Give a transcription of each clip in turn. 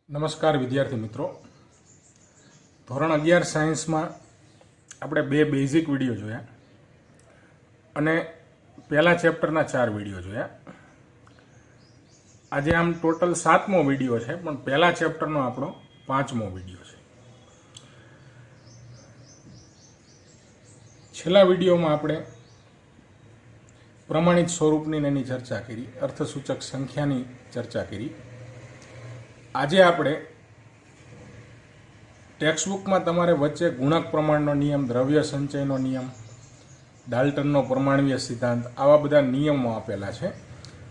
નમસ્કાર વિદ્યાર્થી મિત્રો, ધોરણ 11 સાયન્સમાં આપણે 2 બેઝિક વિડીયો જોયા અને પહેલા ચેપ્ટરના 4 વિડીયો જોયા. આજે આમ ટોટલ 7મો વિડીયો છે, પણ પહેલા ચેપ્ટરનો આપણો 5મો વિડીયો છે. છેલ્લા વિડીયોમાં આપણે પ્રમાણિત સ્વરૂપની એની ચર્ચા કરી, અર્થસૂચક સંખ્યાની ચર્ચા કરી. આજે આપણે ટેક્સ્ટબુકમાં તમારે વચ્ચે ગુણક પ્રમાણનો નિયમ, દ્રવ્ય સંચયનો નિયમ, ડાલ્ટનનો પરમાણ્વીય સિદ્ધાંત, આવા બધા નિયમો આપેલા છે.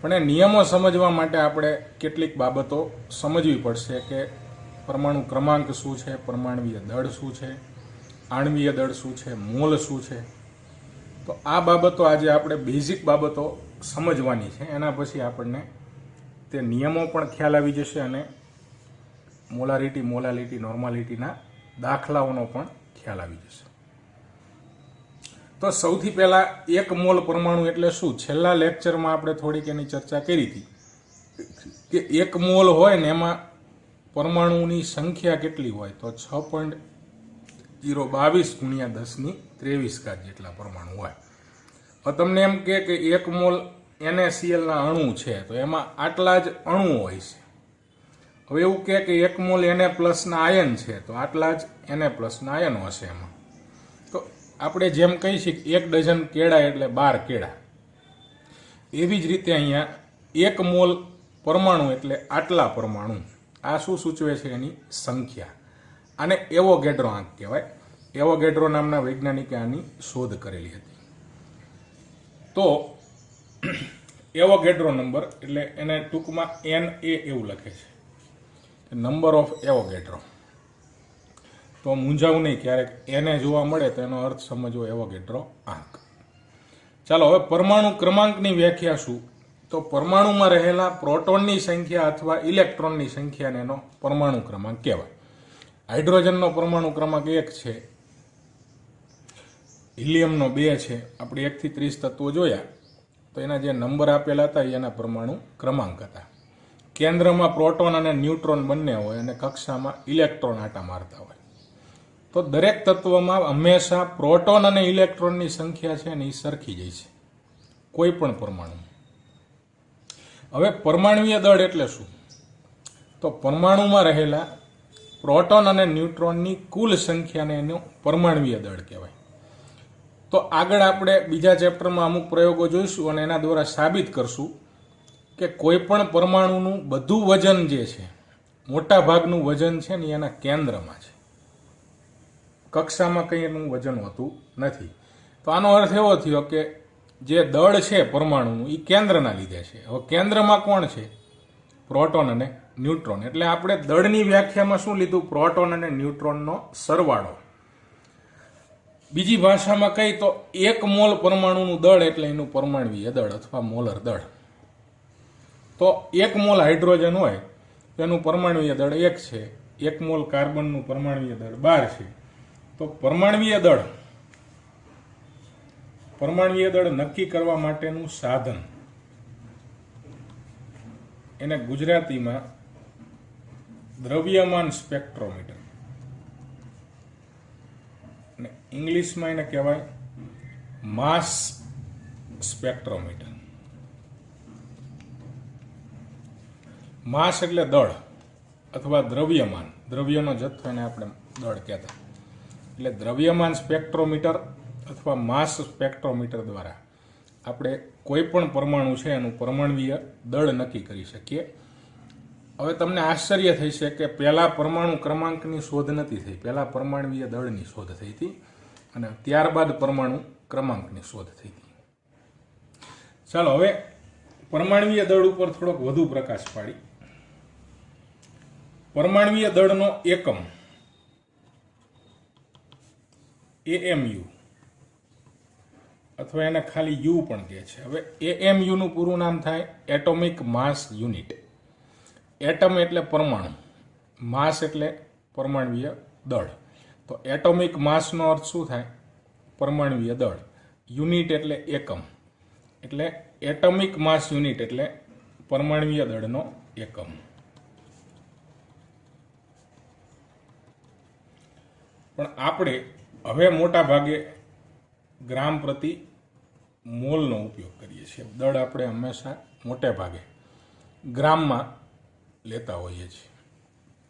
પણ એ નિયમો સમજવા માટે આપણે કેટલીક બાબતો સમજવી પડશે કે પરમાણુ ક્રમાંક શું છે, પરમાણ્વીય દળ શું છે, આણ્વીય દળ શું છે, મોલ શું છે. તો આ બાબતો આજે આપણે બેઝિક બાબતો સમજવાની છે. એના પછી આપણને તે નિયમો પણ ખ્યાલ આવી જશે અને મોલારિટી, મોલાલિટી, નોર્માલિટીના દાખલાઓનો પણ ખ્યાલ આવી જશે. તો સૌથી પહેલા એક મોલ પરમાણુ એટલે શું? છેલ્લા લેક્ચરમાં આપણે થોડીક એની ચર્ચા કરી હતી કે એક મોલ હોય ને એમાં પરમાણુની સંખ્યા કેટલી હોય, તો 6.022 ગુણ્યા 10⁻23 જેટલા પરમાણુ હોય. હવે તમને એમ કે એક મોલ NaClના અણુ છે તો એમાં આટલા જ અણુ હોય છે. હવે એવું કે એક મોલ Na+ના આયન છે તો આટલા જ Na+ના આયનો હશે એમાં. તો આપણે જેમ કહી શકીએ 1 ડઝન કેળા એટલે 12 કેળા, એવી જ રીતે અહીંયા એક મોલ પરમાણુ એટલે આટલા પરમાણુ. આ શું સૂચવે છે? એની સંખ્યા. આને એવોગેડ્રો આંક કહેવાય. એવોગેડ્રો નામના વૈજ્ઞાનિકે આની શોધ કરેલી હતી. તો એવોગેડ્રો નંબર એટલે એને ટૂંકમાં Na એવું લખે છે, નંબર ઓફ એવોગેડ્રો. તો મૂંઝાવું નહીં, ક્યારેક એને જોવા મળે તો એનો અર્થ સમજવો એવોગેડ્રો આંક. ચાલો હવે પરમાણુ ક્રમાંકની વ્યાખ્યા શું? તો પરમાણુમાં રહેલા પ્રોટોનની સંખ્યા અથવા ઇલેક્ટ્રોનની સંખ્યાને એનો પરમાણુ ક્રમાંક કહેવાય. હાઇડ્રોજનનો પરમાણુ ક્રમાંક 1 છે, હિલિયમનો 2 છે. આપણે 1 થી 30 તત્વો જોયા તો એના જે નંબર આપેલા હતા એના પરમાણુ ક્રમાંક હતા. કેન્દ્રમાં પ્રોટોન અને ન્યુટ્રોન બંને હોય અને કક્ષામાં ઇલેક્ટ્રોન આટા મારતા હોય. તો દરેક તત્વમાં હંમેશા પ્રોટોન અને ઇલેક્ટ્રોનની સંખ્યા છે ને એ સરખી જાય છે કોઈ પણ પરમાણુ. હવે પરમાણ્વીય દળ એટલે શું? તો પરમાણુમાં રહેલા પ્રોટોન અને ન્યુટ્રોનની કુલ સંખ્યાને એનું પરમાણ્વીય દળ કહેવાય. તો આગળ આપણે બીજા ચેપ્ટરમાં અમુક પ્રયોગો જોઈશું અને એના દ્વારા સાબિત કરશું કે કોઈ પણ પરમાણુનું બધું વજન જે છે, મોટા ભાગનું વજન છે ને એના કેન્દ્રમાં છે, કક્ષામાં કંઈ એનું વજન હોતું નથી. તો આનો અર્થ એવો થયો કે જે દળ છે પરમાણુનું એ કેન્દ્રના લીધે છે. હવે કેન્દ્રમાં કોણ છે? પ્રોટોન અને ન્યુટ્રોન. એટલે આપણે દળની વ્યાખ્યામાં શું લીધું? પ્રોટોન અને ન્યુટ્રોનનો સરવાળો. બીજી ભાષામાં કહી તો એક મોલ પરમાણુનું દળ એટલે એનું પરમાણ્વીય દળ અથવા મોલર દળ. તો 1 મોલ હાઇડ્રોજન હોય તો એનું પરમાણ્વીય દળ 1 છે, 1 મોલ કાર્બનનું પરમાણ્વીય દળ 12 છે. તો પરમાણ્વીય દળ નક્કી કરવા માટેનું સાધન એને ગુજરાતીમાં દ્રવ્યમાન સ્પેક્ટ્રોમીટર અને ઇંગ્લિશમાં એને કહેવાય માસ સ્પેક્ટ્રોમીટર. માસ એટલે દળ અથવા દ્રવ્યમાન, દ્રવ્યનો જથ્થો એને આપણે દળ કહેતા. એટલે દ્રવ્યમાન સ્પેક્ટ્રોમીટર અથવા માસ સ્પેક્ટ્રોમીટર દ્વારા આપણે કોઈ પણ પરમાણુ છે એનું પરમાણ્વીય દળ નક્કી કરી શકીએ. હવે તમને આશ્ચર્ય થઈ છે કે પહેલા પરમાણુ ક્રમાંકની શોધ નથી થઈ, પહેલા પરમાણ્વીય દળની શોધ થઈ હતી અને ત્યારબાદ પરમાણુ ક્રમાંકની શોધ થઈ હતી. ચાલો હવે પરમાણ્વીય દળ ઉપર થોડોક વધુ પ્રકાશ પાડી. પરમાણ્વીય દળનો એકમ AMU અથવા એને ખાલી યુ પણ કહે છે. હવે AMU નું પૂરું નામ થાય એટોમિક માસ યુનિટ. એટમ એટલે પરમાણુ, માસ એટલે પરમાણ્વીય દળ. તો એટોમિક માસનો અર્થ શું થાય? પરમાણુય દળ. યુનિટ એટલે એકમ, એટલે એટોમિક માસ યુનિટ એટલે પરમાણુય દળનો એકમ. પણ આપણે હવે મોટા ભાગે ગ્રામ પ્રતિ મોલનો ઉપયોગ કરીએ છીએ. દળ આપણે હંમેશા મોટે ભાગે ગ્રામમાં લેતા હોઈએ છીએ.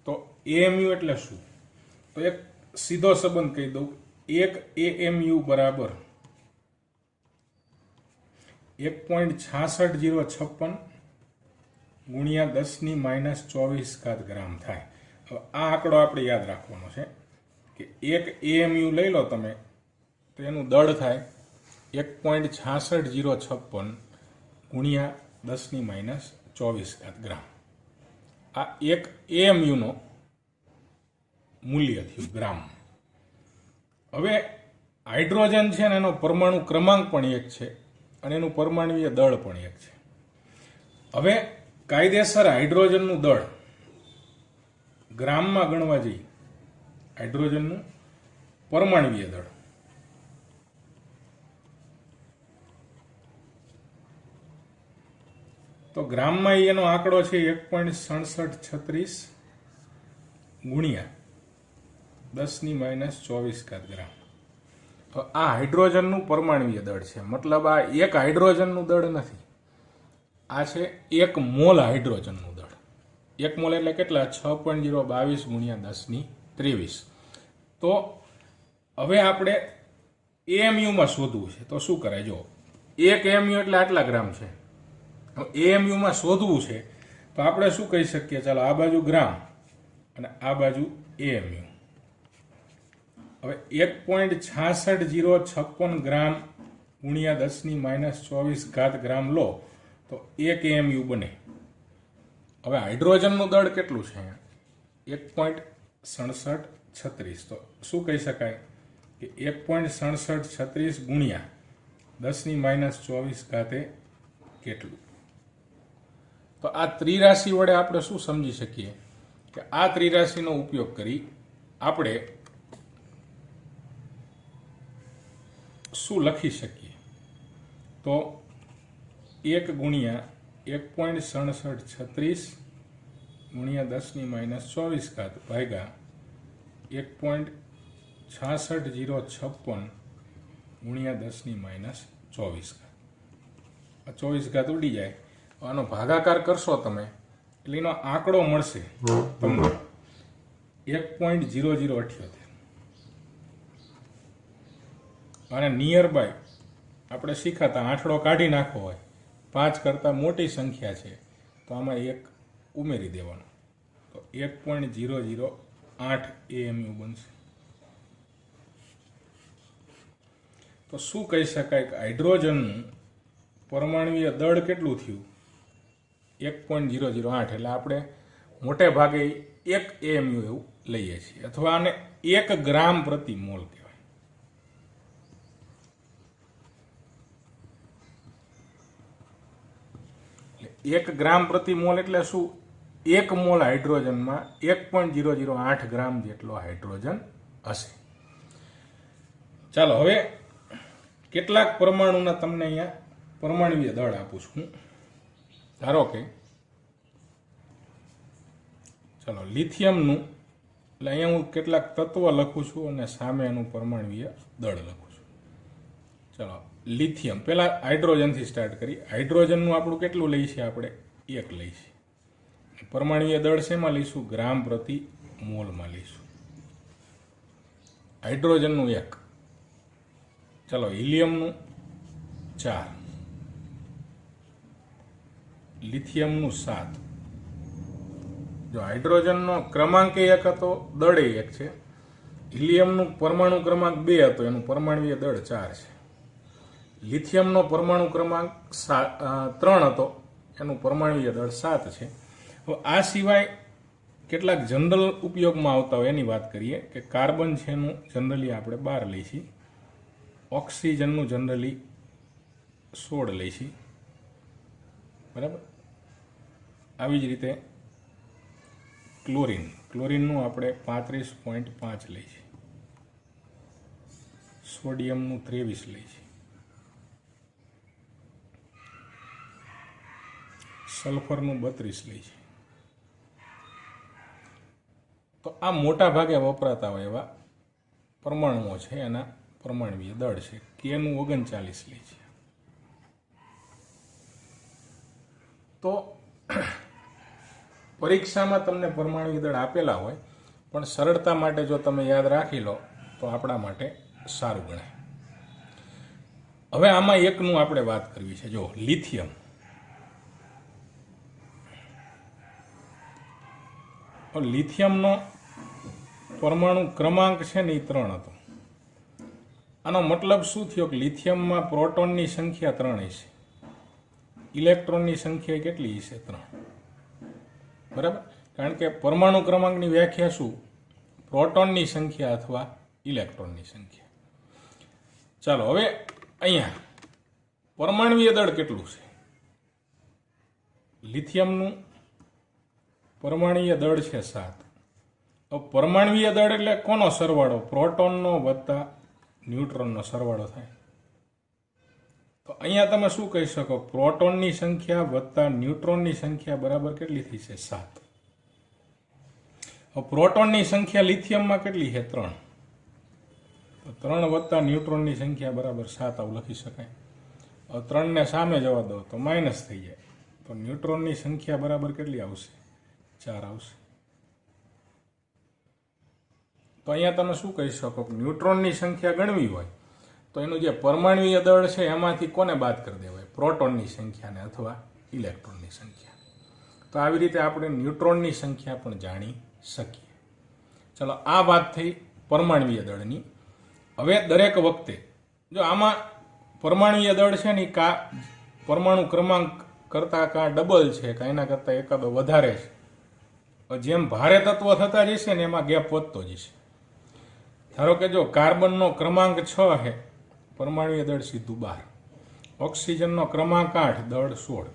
તો એએમયુ એટલે શું? તો એક સીધો સંબંધ કહી દઉં. એક એએમયુ બરાબર 1.66056 ગુણ્યા 10⁻²4 ગ્રામ થાય. હવે આ આંકડો આપણે યાદ રાખવાનો છે કે એક એએમયુ લઈ લો તમે તો એનું દળ થાય 1.66056 ગુણ્યા 10⁻²4 ગ્રામ. આ એક એએમયુનો મૂલ્ય થયું ગ્રામ. હવે હાઇડ્રોજન છે ને એનો પરમાણુ ક્રમાંક પણ એક છે અને એનું પરમાણુય દળ પણ એક છે. હવે કાયદેસર હાઇડ્રોજનનું દળ ગ્રામમાં ગણવા જઈએ, હાઇડ્રોજનનું પરમાણુય દળ તો ગ્રામમાં એનો આંકડો છે 1.6736 ગુણ્યા 10⁻²4 ગ્રામ. તો આ હાઇડ્રોજનનું પરમાણુય દળ છે. મતલબ આ એક હાઇડ્રોજનનું દળ નથી, આ છે 1 મોલ હાઇડ્રોજનનું દળ. 1 મોલ એટલે કેટલા? 6.022 ગુણ્યા 10⁻23. તો હવે આપણે એએમયુમાં શોધવું છે. તો શું કરાય? જો એક એએમયુ એટલે આટલા ગ્રામ છે. એએમયુમાં શોધવું છે તો આપણે શું કહી શકીએ? ચાલો આ બાજુ ગ્રામ અને આ બાજુ એએમયુ. હવે 1.66056 ગ્રામ ગુણ્યા 10⁻²4 ગ્રામ લો તો એક એએમયુ બને. હવે હાઇડ્રોજનનું દળ કેટલું છે? 1.6736. તો શું કહી શકાય કે 1.6736 ગુણ્યા 10⁻²4 કેટલું? તો આ ત્રિરાશિ વડે આપણે શું સમજી શકીએ કે આ ત્રિરાશિનો ઉપયોગ કરી આપણે શું લખી શકીએ? તો 1 ગુણ્યા 1.6736 ગુણ્યા 10⁻²4 ભાગ્યા 1.66056 ગુણ્યા 10⁻²4. 24 ઉડી જાય. આનો ભાગાકાર કરશો તમે એટલે એનો આંકડો મળશે તમને 1.0078. અને નિયર બાય આપણે શીખાતા આંકડો કાઢી નાખવો હોય, 5 કરતાં મોટી સંખ્યા છે તો આમાં 1 ઉમેરી દેવાનો તો 1.008 એએમયુ બનશે. તો શું કહી શકાય કે હાઇડ્રોજનનું પરમાણુય દળ કેટલું થયું? 1.008. એટલે આપણે મોટે ભાગે 1 એએમયુ એવું લઈએ છીએ, અથવા આને 1 ગ્રામ પ્રતિ મોલ કહેવાય. એટલે 1 ગ્રામ પ્રતિ મોલ એટલે શું? 1 મોલ હાઇડ્રોજનમાં 1.008 ગ્રામ જેટલો હાઇડ્રોજન હશે. ચાલો હવે કેટલાક પરમાણુના તમને અહીંયા પરમાણુય દળ આપું છું. ધારો કે ચલો લિથિયમનું, એટલે અહીંયા હું કેટલાક તત્વ લખું છું અને સામે એનું પરમાણુય દળ લખું છું. ચલો લિથિયમ, પહેલા હાઇડ્રોજનથી સ્ટાર્ટ કરી. હાઇડ્રોજનનું આપણું કેટલું લઈશું? આપણે 1 લઈશું. પરમાણુય દળ શેમાં લઈશું? ગ્રામ પ્રતિ મોલમાં લઈશું. હાઇડ્રોજનનું 1. ચલો હિલિયમનું 4, લિથિયમનું 7. જો હાઇડ્રોજનનો ક્રમાંક 1 હતો, દળે 1 છે. હિલિયમનું પરમાણુ ક્રમાંક 2 હતો, એનું પરમાણુય દળ 4 છે. લિથિયમનો પરમાણુ ક્રમાંક 3 હતો, એનું પરમાણુય દળ 7 છે. હવે આ સિવાય કેટલાક જનરલ ઉપયોગમાં આવતા હોય એની વાત કરીએ કે કાર્બન છે એનું જનરલી આપણે 12 લઈશું, ઓક્સિજનનું જનરલી 16 લઈશું, બરાબર. આવી જ રીતે ક્લોરિનનું આપણે 35.5 લઈશું. સોડિયમનું 23 લે છે, સલ્ફરનું 32 લે છે. તો આ મોટા ભાગે વપરાતા હોય એવા પરમાણુઓ છે, એના પરમાણવીય દળ છે. કેનું 39 લે છે. તો પરીક્ષામાં તમને પરમાણુ દળ આપેલા હોય, પણ સરળતા માટે જો તમે યાદ રાખી લો તો આપણા માટે સારું ગણાય. હવે આમાં એકનું આપણે વાત કરવી છે. જો લિથિયમ, લિથિયમનો પરમાણુ ક્રમાંક છે ને એ 3 હતો. આનો મતલબ શું થયો કે લિથિયમમાં પ્રોટોનની સંખ્યા 3 છે, ઇલેક્ટ્રોનની સંખ્યા કેટલી છે? 3. બરાબર, કારણ કે પરમાણુ ક્રમાંકની વ્યાખ્યા શું? પ્રોટોનની સંખ્યા અથવા ઇલેક્ટ્રોનની સંખ્યા. ચાલો હવે અહીંયા પરમાણવીય દળ કેટલું છે? લિથિયમનું પરમાણવીય દળ છે 7. હવે પરમાણવીય દળ એટલે કોનો સરવાળો? પ્રોટોનનો વત્તા ન્યુટ્રોનનો સરવાળો થાય. તો અહીંયા તમે શું કહી શકો? પ્રોટોનની સંખ્યા વત્તા ન્યુટ્રોનની સંખ્યા બરાબર કેટલી થઈ છે? 7. હવે પ્રોટોનની સંખ્યા લિથિયમમાં કેટલી છે? 3. તો 3 વત્તા ન્યુટ્રોનની સંખ્યા બરાબર 7 આવું લખી શકાય. હવે 3 ને સામે જવા દો તો માઇનસ થઈ જાય. તો ન્યુટ્રોનની સંખ્યા બરાબર કેટલી આવશે? 4 આવશે. તો અહીંયા તમે શું કહી શકો? ન્યુટ્રોનની સંખ્યા ગણવી હોય તો એનું જે પરમાણવીય દળ છે એમાંથી કોને બાદ કરી દેવાય? પ્રોટોનની સંખ્યાને અથવા ઇલેક્ટ્રોનની સંખ્યા. તો આવી રીતે આપણે ન્યુટ્રોનની સંખ્યા પણ જાણી શકીએ. ચલો, આ વાત થઈ પરમાણવીય દળની. હવે દરેક વખતે જો આમાં પરમાણવીય દળ છે ને કા પરમાણુ ક્રમાંક કરતાં કાં ડબલ છે કાં એના કરતાં એકાદો વધારે છે. જેમ ભારે તત્વો થતા જશે ને એમાં ગેપ વધતો જશે. ધારો કે જો કાર્બનનો ક્રમાંક 6 છે, પરમાણવીય દળ સીધું 12. ઓક્સિજનનો ક્રમાંક 8, દળ 16.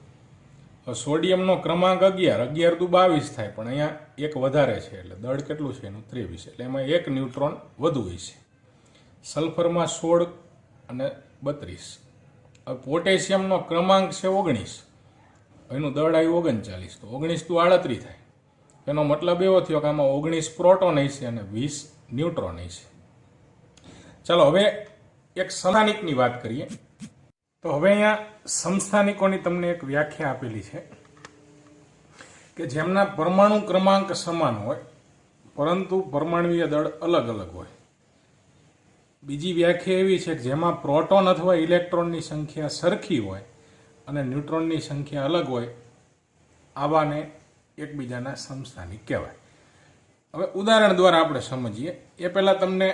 સોડિયમનો ક્રમાંક 11, 11 દુ 22 થાય, પણ અહીંયા એક વધારે છે એટલે દળ કેટલું છે એનું? 23. એટલે એમાં એક ન્યુટ્રોન વધુ હોય છે. સલ્ફરમાં 16 અને 32. હવે પોટેશિયમનો ક્રમાંક છે 19, એનું દળ આવ્યું 39, તો 19 દુ 38 થાય. એનો મતલબ એવો થયો કે આમાં 19 પ્રોટોન હશે અને 20 ન્યુટ્રોન હશે. ચાલો હવે એક સમસ્થાનિકની વાત કરીએ. તો હવે અહીંયા સમસ્થાનિકોની તમને એક વ્યાખ્યા આપેલી છે કે જેમના પરમાણુ ક્રમાંક સમાન હોય પરંતુ પરમાણવીય દળ અલગ અલગ હોય. બીજી વ્યાખ્યા એવી છે કે જેમાં પ્રોટોન અથવા ઇલેક્ટ્રોનની સંખ્યા સરખી હોય અને ન્યુટ્રોનની સંખ્યા અલગ હોય, આવાને એકબીજાના સમસ્થાનિક કહેવાય. હવે ઉદાહરણ દ્વારા આપણે સમજીએ. એ પહેલાં તમને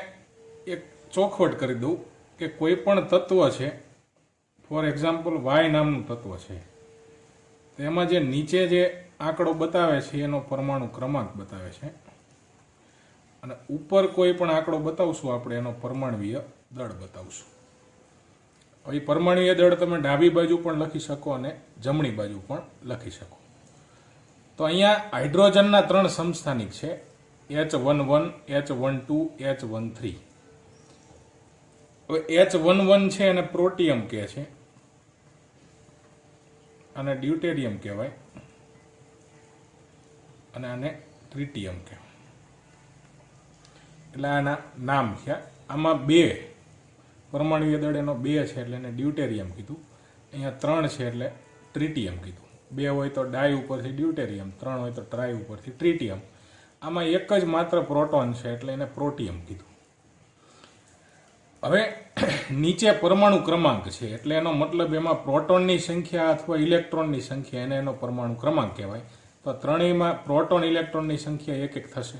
એક ચોખવટ કરી દઉં કે કોઈ પણ તત્વ છે, ફોર એક્ઝામ્પલ વાય નામનું તત્વ છે, તો એમાં જે નીચે જે આંકડો બતાવે છે એનો પરમાણુ ક્રમાંક બતાવે છે, અને ઉપર કોઈ પણ આંકડો બતાવશું આપણે એનો પરમાણવીય દળ બતાવશું. હવે પરમાણવીય દળ તમે ડાબી બાજુ પણ લખી શકો અને જમણી બાજુ પણ લખી શકો. તો અહીંયા હાઇડ્રોજનના 3 સમસ્થાનિક છે, H11, H12, H13. હવે H11 છે એને પ્રોટિયમ કહે છે, અને ડ્યુટેરિયમ કહેવાય, અને આને ટ્રિટિયમ કહેવાય. એટલે આના નામ છે. આમાં 2 પરમાણવીય દળ એનો 2 છે એટલે એને ડ્યુટેરિયમ કીધું. અહીંયા 3 છે એટલે ટ્રિટિયમ કીધું. 2 હોય તો ડાય ઉપરથી ડ્યુટેરિયમ, 3 હોય તો ટ્રાય ઉપરથી ટ્રિટિયમ. આમાં એક જ માત્ર પ્રોટોન છે એટલે એને પ્રોટિયમ કીધું. હવે નીચે પરમાણુ ક્રમાંક છે એટલે એનો મતલબ એમાં પ્રોટોનની સંખ્યા અથવા ઇલેક્ટ્રોનની સંખ્યા, એને એનો પરમાણુ ક્રમાંક કહેવાય. તો ત્રણેયમાં પ્રોટોન ઇલેક્ટ્રોનની સંખ્યા એક થશે.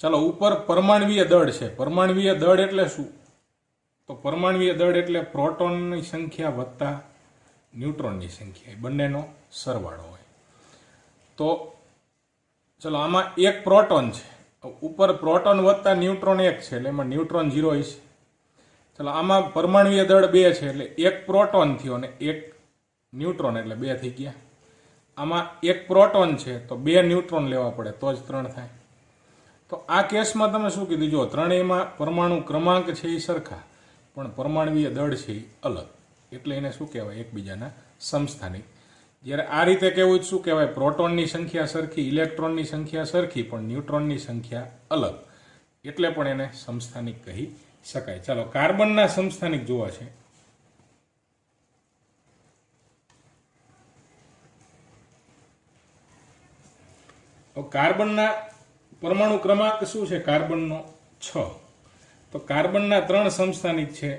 ચાલો, ઉપર પરમાણવીય દળ છે. પરમાણવીય દળ એટલે શું? તો પરમાણવીય દળ એટલે પ્રોટોનની સંખ્યા વત્તા ન્યુટ્રોનની સંખ્યા, બંનેનો સરવાળો હોય. તો ચલો, આમાં એક પ્રોટોન છે, ઉપર પ્રોટોન વત્તા ન્યુટ્રોન 1 છે એટલે એમાં ન્યુટ્રોન 0 હશે. ચલો, આમાં પરમાણવીય દળ 2 છે એટલે એક પ્રોટોન થયો અને એક ન્યુટ્રોન એટલે 2 થઈ ગયા. આમાં એક પ્રોટોન છે તો 2 ન્યુટ્રોન લેવા પડે તો જ 3 થાય. તો તો આ કેસમાં તમે શું કીધું, જો ત્રણેયમાં પરમાણુ ક્રમાંક છે એ સરખા પણ પરમાણુય દળ છે એ અલગ, એટલે એને શું કહેવાય, એકબીજાના સમસ્થાનિક. જ્યારે આ રીતે કહેવું શું કહેવાય, પ્રોટોનની સંખ્યા સરખી, ઇલેક્ટ્રોનની સંખ્યા સરખી પણ ન્યુટ્રોનની સંખ્યા અલગ, એટલે પણ એને સમસ્થાનિક કહી શકાય. ચાલો કાર્બનના સમસ્થાનિક જોવા છે. કાર્બનના પરમાણુ ક્રમાંક શું છે, કાર્બનનો 6. તો કાર્બનના 3 સમસ્થાનિક છે,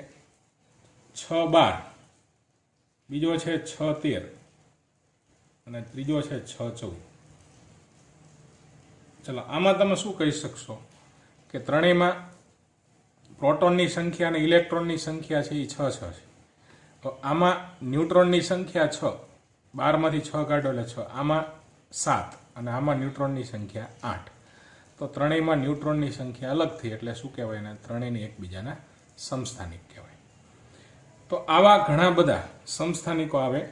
6-12, બીજો છે 6-13 અને ત્રીજો છે 6-14. ચલો આમાં તમે શું કહી શકશો કે ત્રણેયમાં પ્રોટોનની સંખ્યા અને ઇલેક્ટ્રોનની સંખ્યા છે એ 6-6 છે. તો આમાં ન્યુટ્રોનની સંખ્યા 6, 12માંથી 6 કાઢો એટલે 6, આમાં 7 અને આમાં ન્યુટ્રોનની સંખ્યા 8. તો ત્રણેયમાં ન્યુટ્રોનની સંખ્યા અલગ થઈ એટલે શું કહેવાય, એને ત્રણેયની એકબીજાના સમસ્થાનિક કહેવાય. તો આવા ઘણા બધા સમસ્થાનિકો આવે.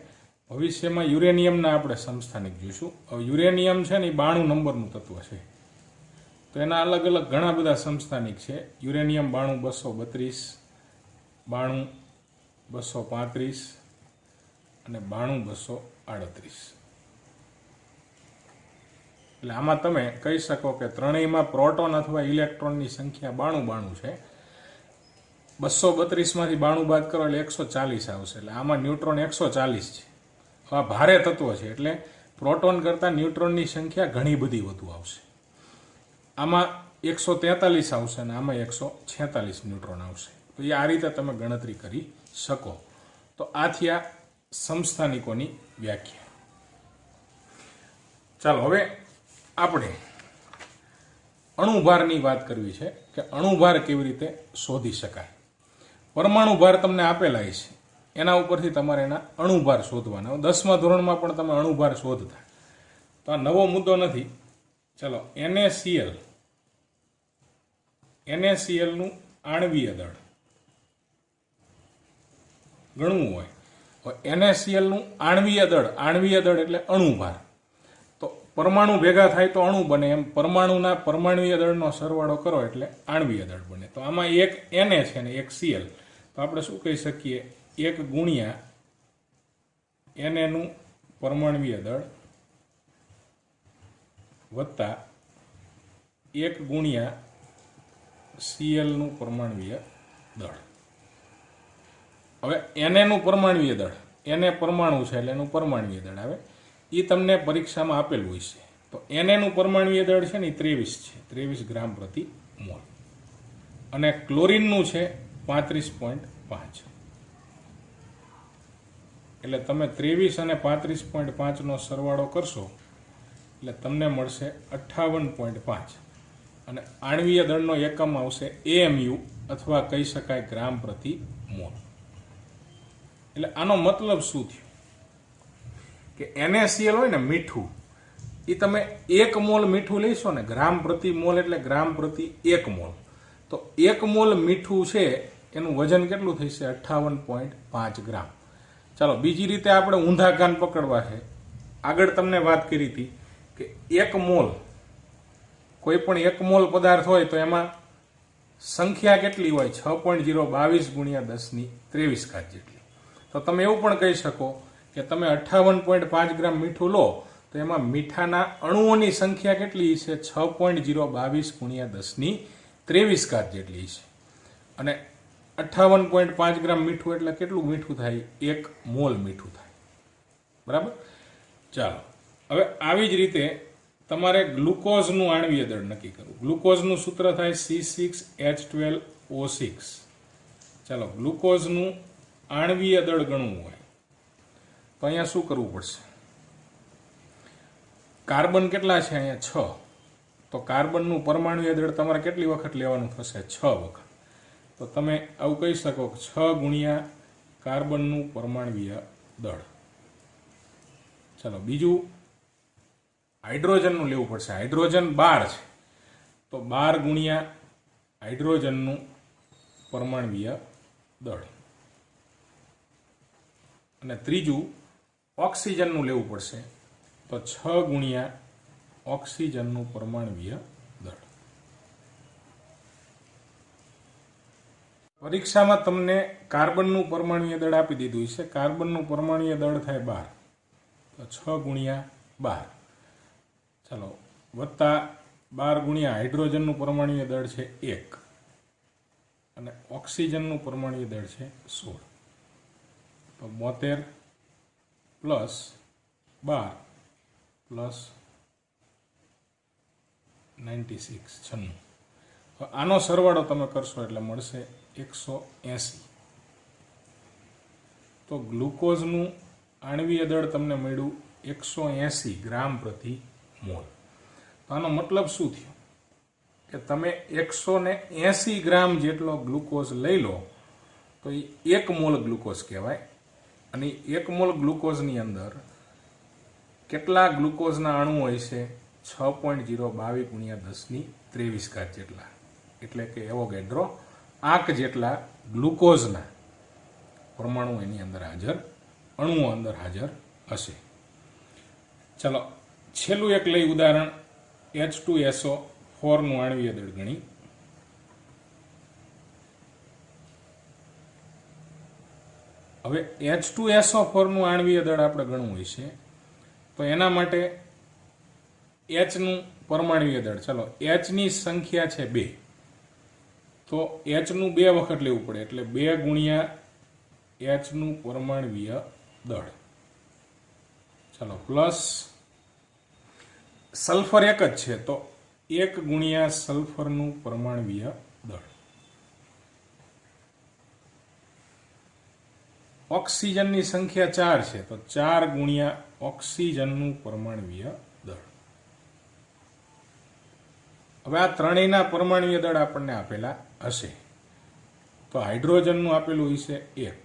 ભવિષ્યમાં યુરેનિયમના આપણે સમસ્થાનિક જોઈશું. હવે યુરેનિયમ છે ને એ 92 નંબરનું તત્વ છે, તો એના અલગ અલગ ઘણા બધા સમસ્થાનિક છે. યુરેનિયમ 92-232, 92-235 અને 92-238. એટલે આમાં તમે કહી શકો કે ત્રણેયમાં પ્રોટોન અથવા ઇલેક્ટ્રોનની સંખ્યા 92 છે. 232માંથી 92 બાદ કરો એટલે 140 આવશે. એટલે આમાં ન્યુટ્રોન 140 છે. આ ભારે તત્વ છે એટલે પ્રોટોન કરતાં ન્યુટ્રોનની સંખ્યા ઘણી બધી વધુ આવશે. આમાં 143 આવશે અને આમાં 146 ન્યુટ્રોન આવશે. તો એ આ રીતે તમે ગણતરી કરી શકો. તો આ થયા સમસ્થાનિકોની વ્યાખ્યા. ચાલો હવે આપણે અણુભારની વાત કરવી છે કે અણુભાર કેવી રીતે શોધી શકાય. પરમાણુ ભાર તમને આપેલા છે, એના ઉપરથી તમારે એના અણુભાર શોધવાના. 10મા ધોરણમાં પણ તમે અણુભાર શોધતા, તો આ નવો મુદ્દો નથી. ચલો NaCl નું આણ્વીય દળ ગણવું હોય, NaCl નું આણ્વીય દળ એટલે અણુભાર. તો પરમાણુ ભેગા થાય તો અણુ બને, એમ પરમાણુના પરમાણુય દળનો સરવાળો કરો એટલે આણ્વીય દળ બને. તો આમાં એક Na છે ને એક Cl, તો આપણે શું કહી શકીએ, 1 ગુણ્યા Na નું પરમાણુય દળ વત્તા 1 ગુણ્યા Cl નું પરમાણુય દળ. હવે Na નું પરમાણુય દળ, Na પરમાણુ છે એટલે એનું પરમાણુય દળ આવે, એ તમને પરીક્ષામાં આપેલું હોય છે. તો Na નું પરમાણુય દળ છે ને 23 છે, 23 ગ્રામ પ્રતિ મોલ. અને ક્લોરીનનું છે 35.5. એટલે તમે 23 અને 35.5 નો સરવાળો કરશો એટલે તમને મળશે 58.5. અને આણ્વીય દળનો એકમ આવશે AMU અથવા કહી શકાય ગ્રામ પ્રતિ મોલ. એટલે આનો મતલબ શું થયો કે NaCl હોય ને મીઠું, એ તમે 1 મોલ મીઠું લેશો ને, ગ્રામ પ્રતિ મોલ એટલે ગ્રામ પ્રતિ 1 મોલ. તો 1 મોલ મીઠું છે એનું વજન કેટલું થશે, 58.5 ગ્રામ. ચાલો બીજી રીતે આપણે ઊંધા કાન પકડવા છે. આગળ તમને વાત કરી હતી કે 1 મોલ, કોઈ પણ 1 મોલ પદાર્થ હોય તો એમાં સંખ્યા કેટલી હોય, 6.022 ગુણ્યા 1023 ઘાત જેટલી. તો તમે એવું પણ કહી શકો કે તમે 58.5 ગ્રામ મીઠું લો તો એમાં મીઠાના અણુઓની સંખ્યા કેટલી છે, 6.022 ગુણ્યા 1023 ઘાત જેટલી છે. અને 58.5 ગ્રામ મીઠું એટલે કેટલું મીઠું થાય, 1 મોલ મીઠું થાય. બરાબર. ચાલો હવે આવી જ રીતે તમારે ગ્લુકોઝનું આણ્વીય દળ નક્કી કરવું. ગ્લુકોઝનું સૂત્ર થાય C6H12O6. ચાલો ગ્લુકોઝનું આણ્વીય દળ ગણવું હોય તો અહીંયા શું કરવું પડશે, કાર્બન કેટલા છે અહીંયા 6, તો કાર્બનનું પરમાણુય દળ તમારે કેટલી વખત લેવાનું થશે, 6 વખત. તો તમે આવું કહી શકો કે 6 ગુણ્યા કાર્બનનું પરમાણુય દળ. ચાલો બીજું હાઇડ્રોજનનું લેવું પડશે. હાઇડ્રોજન 12 છે તો 12 ગુણ્યા હાઇડ્રોજનનું પરમાણુય દળ. અને ત્રીજું ઓક્સિજનનું લેવું પડશે તો 6 ગુણ્યા ઓક્સિજનનું પરમાણુય દળ. પરીક્ષામાં તમને કાર્બનનું પરમાણુય દળ આપી દીધું છે. કાર્બનનું પરમાણુય દળ થાય 12, તો 6 ગુણ્યા 12, ચાલો વત્તા 12 ગુણ્યા હાઇડ્રોજનનું પરમાણુય દળ છે 1 અને ઓક્સિજનનું પરમાણુય દળ છે 16, તો 72 પ્લસ 12 પ્લસ 96 96. તો આનો સરવાળો તમે કરશો એટલે મળશે 180. તો ગ્લુકોઝનું આણ્વીય દળ તમને મળ્યું 180 ગ્રામ પ્રતિ મોલ. તો આનો મતલબ શું થયો કે તમે 180 ગ્રામ જેટલો ગ્લુકોઝ લઈ લો તો એ 1 મોલ ગ્લુકોઝ કહેવાય. અને 1 મોલ ગ્લુકોઝની અંદર કેટલા ગ્લુકોઝના અણુ હોય છે? 6.022 ગુણ્યા 10⁻23 જેટલા, એટલે કે એવોગેડ્રો આંક જેટલા ગ્લુકોઝના પરમાણુ એની અંદર હાજર, અણુઓ અંદર હાજર હશે. ચલો છેલ્લું એક લઈ ઉદાહરણ, H2SO4 નું આણ્વીય દળ ગણી. હવે H2SO4 નું આણ્વીય દળ આપણે ગણવું હોય છે તો એના માટે H નું પરમાણુય દળ, ચાલો H ની સંખ્યા છે 2, તો H નું 2 વખત લેવું પડે એટલે 2 ગુણ્યા H નું પરમાણુય દળ, ચાલો પ્લસ સલ્ફર એક જ છે તો 1 ગુણ્યા સલ્ફરનું પરમાણુય દળ. ઓક્સિજનની સંખ્યા 4 છે તો 4 ગુણ્યા ઓક્સિજનનું પરમાણુય દળ. હવે આ ત્રણેયના પરમાણુય દળ આપણને આપેલા હશે તો હાઇડ્રોજનનું આપેલું હશે 1,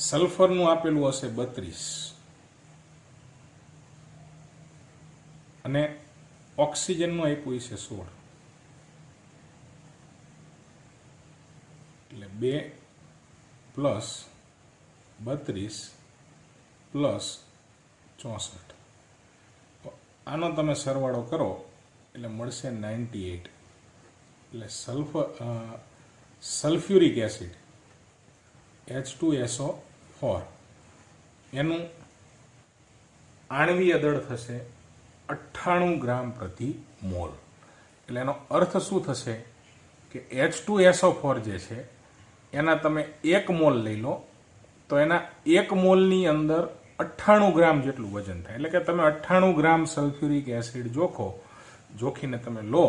સલ્ફરનું આપેલું હશે 32 અને ઓક્સિજનનું આપ્યું હશે 16, એટલે 2 પ્લસ 32 પ્લસ 64. આનો તમે સરવાળો કરો એટલે મળશે 98. એટલે સલ્ફ્યુરિક એસિડ H2SO4 એનું આણ્વીય દળ થશે 98 ગ્રામ પ્રતિ મોલ. એટલે એનો અર્થ શું થશે કે H2SO4 જે છે એના તમે 1 મોલ લઈ લો તો એના 1 મોલની અંદર 98 ગ્રામ જેટલું વજન થાય. એટલે કે તમે 98 ગ્રામ સલ્ફ્યુરિક એસિડ જોખીને તમે લો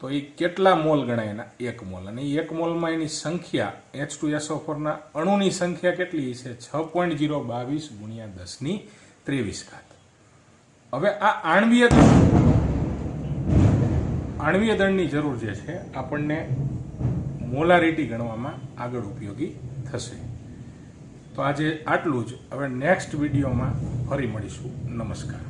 તો એ કેટલા મોલ ગણાય? એના 1 મોલ. અને 1 મોલમાં એની સંખ્યા H2SO4 ના અણુની સંખ્યા કેટલી છે? 6.022 ગુણ્યા 10⁻23. હવે આ આણ્વીય દળની જરૂર જે છે આપણને મોલારિટી ગણવામાં આગળ ઉપયોગી થશે. તો આજે આટલું જ. હવે નેક્સ્ટ વિડીયોમાં ફરી મળીશું. નમસ્કાર.